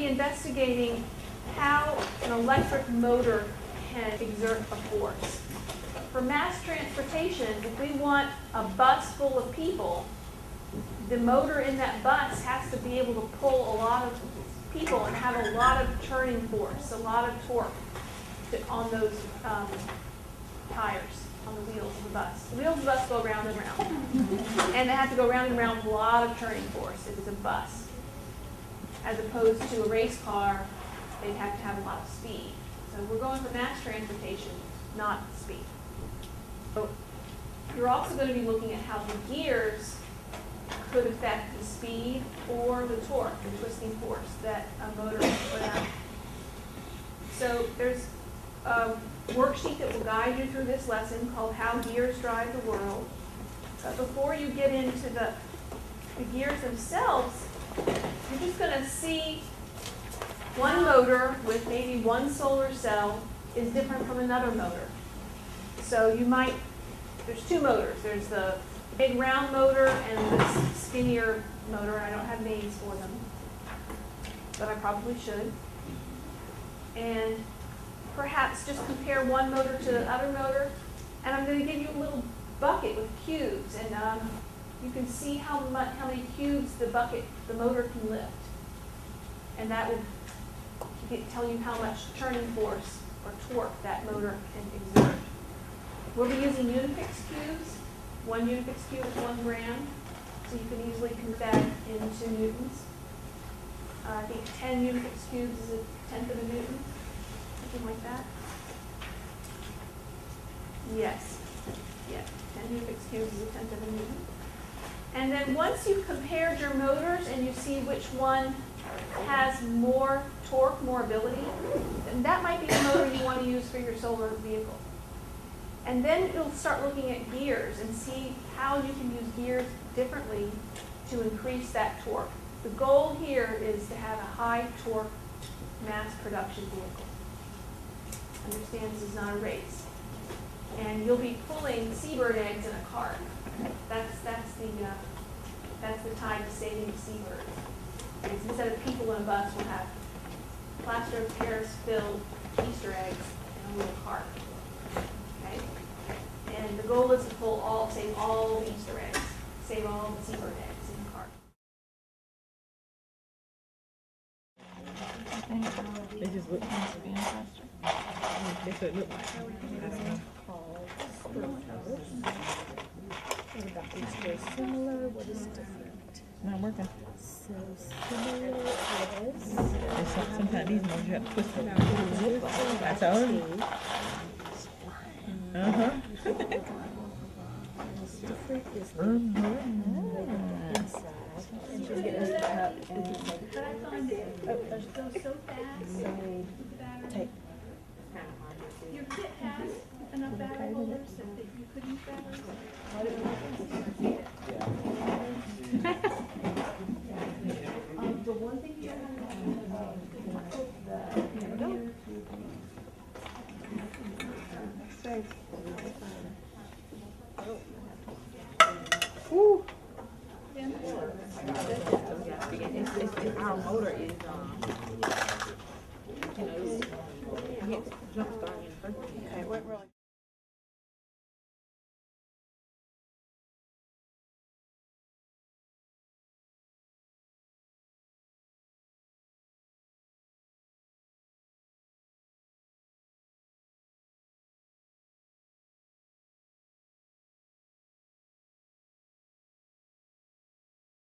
be investigating how an electric motor can exert a force. For mass transportation, if we want a bus full of people, the motor in that bus has to be able to pull a lot of people and have a lot of turning force, a lot of torque on those tires, on the wheels of the bus. The wheels of the bus go round and round. And they have to go round and round with a lot of turning force if it's a bus. As opposed to a race car, they'd have to have a lot of speed. So we're going for mass transportation, not speed. So you're also going to be looking at how the gears could affect the speed or the torque, the twisting force that a motor will put out. So there's a worksheet that will guide you through this lesson called How Gears Drive the World. But before you get into the gears themselves, you're just going to see one motor with maybe one solar cell is different from another motor. So you might, there's two motors. There's the big round motor and this skinnier motor. I don't have names for them, but I probably should. And perhaps just compare one motor to the other motor. And I'm going to give you a little bucket with cubes, and you can see how many cubes the motor can lift. And that will tell you how much turning force or torque that motor can exert. We'll be using Unifix cubes. One Unifix cube is 1 gram, so you can easily convert that into newtons. I think 10 Unifix cubes is 1/10 of a newton, something like that. Yes, 10 Unifix cubes is 1/10 of a newton. And then once you've compared your motors and you see which one has more torque, more ability, then that might be the motor you want to use for your solar vehicle. And then you'll start looking at gears and see how you can use gears differently to increase that torque. The goal here is to have a high torque mass production vehicle. Understand this is not a race. And you'll be pulling seabird eggs in a cart. That's the tie to saving the seabirds. Instead of people in a bus, we'll have plaster of Paris filled Easter eggs in a little cart. Okay? And the goal is to save all the Easter eggs, save all the seabird eggs in the cart. They just look fantastic. That's what it looked like. What about these two? Similar? What is different? Not working. So similar is. Sometimes these ones you have to twist them. That's all. What's different is the inside. And you get a cup and you take But I find it goes so fast. so take. Your kit has enough battery holders that you could use batteries.